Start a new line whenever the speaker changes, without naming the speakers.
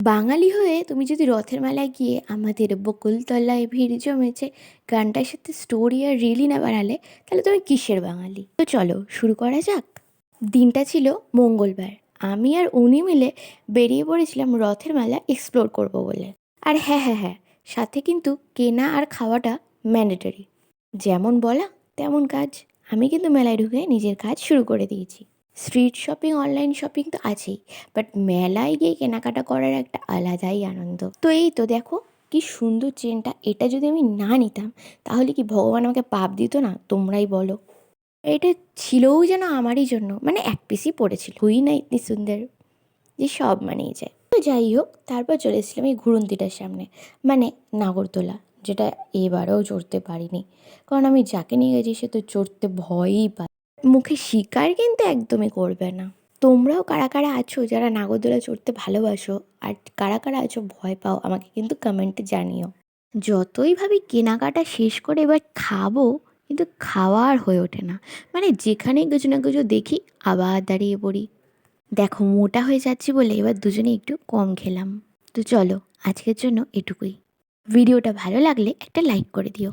বাঙালি হয়ে তুমি যদি রথের মেলায় গিয়ে আমাদের বকুলতলায় ভিড় জমেছে গানটার সাথে স্টোরি আর রিলই না বানালে, তাহলে তুমি কিসের বাঙালি? তো চলো শুরু করা যাক। দিনটা ছিল মঙ্গলবার। আমি আর উনি মিলে বেরিয়ে পড়েছিলাম রথের মেলা এক্সপ্লোর করব বলে। আর হ্যাঁ হ্যাঁ হ্যাঁ, সাথে কিন্তু কেনা আর খাওয়াটা ম্যান্ডেটরি। যেমন বলা তেমন কাজ। আমি কিন্তু মেলায় ঢুকে নিজের কাজ শুরু করে দিয়েছি। স্ট্রিট শপিং, অনলাইন শপিং তো আছেই, বাট মেলায় গিয়ে কেনাকাটা করার একটা আলাদাই আনন্দ। তো এই তো দেখো কি সুন্দর চেনটা, এটা যদি আমি না নিতাম তাহলে কি ভগবান আমাকে পাপ দিত না? তোমরাই বলো। এটা ছিলও যেন আমারই জন্য, মানে এক পিসই পড়েছিল, হুই না ইতনি সুন্দর যে সব মানিয়ে যায়। তো যাই হোক, তারপর চলে এসেছিলাম এই ঘুরন্তিটার সামনে, মানে নাগরদোলা, যেটা এবারেও চড়তে পারিনি, কারণ আমি যাকে নিয়ে গেছি সে তো চড়তে ভয়ই পায়। মুখে স্বীকার কিন্তু একদমই করবে না। তোমরাও কারা কারা আছো যারা নাগরদোলা চড়তে ভালোবাসো, আর কারা কারা আছো ভয় পাও, আমাকে কিন্তু কমেন্টে জানিও। যতই ভাবি কেনাকাটা শেষ করে এবার খাবো, কিন্তু খাওয়া আর হয়ে ওঠে না। মানে যেখানেই কিছু না কিছু দেখি আবার দাঁড়িয়ে পড়ি। দেখো মোটা হয়ে যাচ্ছি বলে এবার দুজনে একটু কম খেলাম। তো চলো, আজকের জন্য এটুকুই। ভিডিওটা ভালো লাগলে একটা লাইক করে দিও।